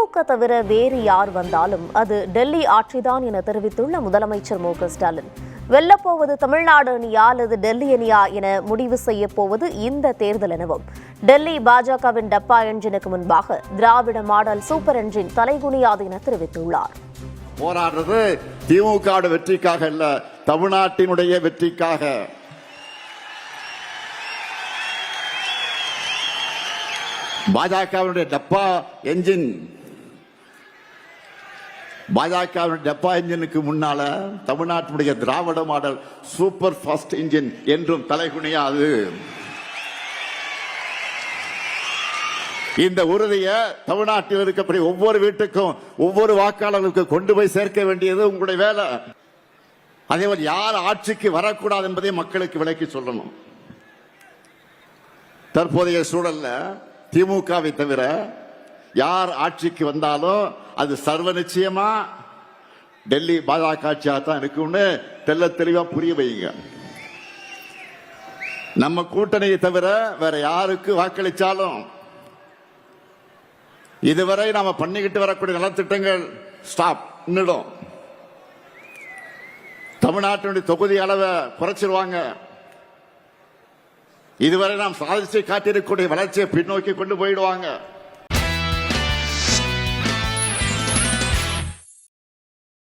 திமுக தவிர வேறு யார் வந்தாலும் அது டெல்லி ஆட்சிதான் என தெரிவித்துள்ள முதலமைச்சர் மு.க.ஸ்டாலின். வெல்லப்போவது தமிழ்நாடு அணியா அல்லது டெல்லி அணியா என முடிவு செய்ய போவது இந்த தேர்தல் எனவும், டெல்லி பாஜகவின் டப்பா என்ஜினுக்கு முன்பாக திராவிட மாடல் சூப்பர் என்ஜின் தலைகுனியாது என தெரிவித்துள்ளார். போராடுறது திமுக வெற்றிக்காக இல்ல, தமிழ்நாட்டினுடைய வெற்றிக்காக. பாஜகவினுடைய டப்பா என்ஜின், பாஜகவினுடைய டப்பா என்ஜினுக்கு முன்னால தமிழ்நாட்டினுடைய திராவிட மாடல் சூப்பர் ஃபாஸ்ட் என்ஜின் என்றும் தலைகுனியாது. இந்த உறுதியை தமிழ்நாட்டில் இருக்கக்கூடிய ஒவ்வொரு வீட்டுக்கும் ஒவ்வொரு வாக்காளர்களுக்கு கொண்டு போய் சேர்க்க வேண்டியது உங்களுடைய வேலை. அதேபோல் யார் ஆட்சிக்கு வரக்கூடாது என்பதை மக்களுக்கு விளக்கி சொல்லணும். தற்போதைய சூழல்ல திமுகவை தவிர யார் ஆட்சிக்கு வந்தாலும் அது சர்வ நிச்சயமா டெல்லி பாஜக ஆட்சியாக தான் இருக்கும்னு தெல்ல தெளிவா புரிய வைங்க. நம்ம கூட்டணியை தவிர வேற யாருக்கு வாக்களிச்சாலும் இதுவரை நாம பண்ணிக்கிட்டு வரக்கூடிய நலத்திட்டங்கள் ஸ்டாப் நின்னுடும். தமிழ்நாட்டினுடைய தொகுதி அளவை குறைச்சிருவாங்க. இதுவரை நாம் சாதிச்சு காட்டியிருக்கக்கூடிய வளர்ச்சியை பின்னோக்கி கொண்டு போயிடுவாங்க.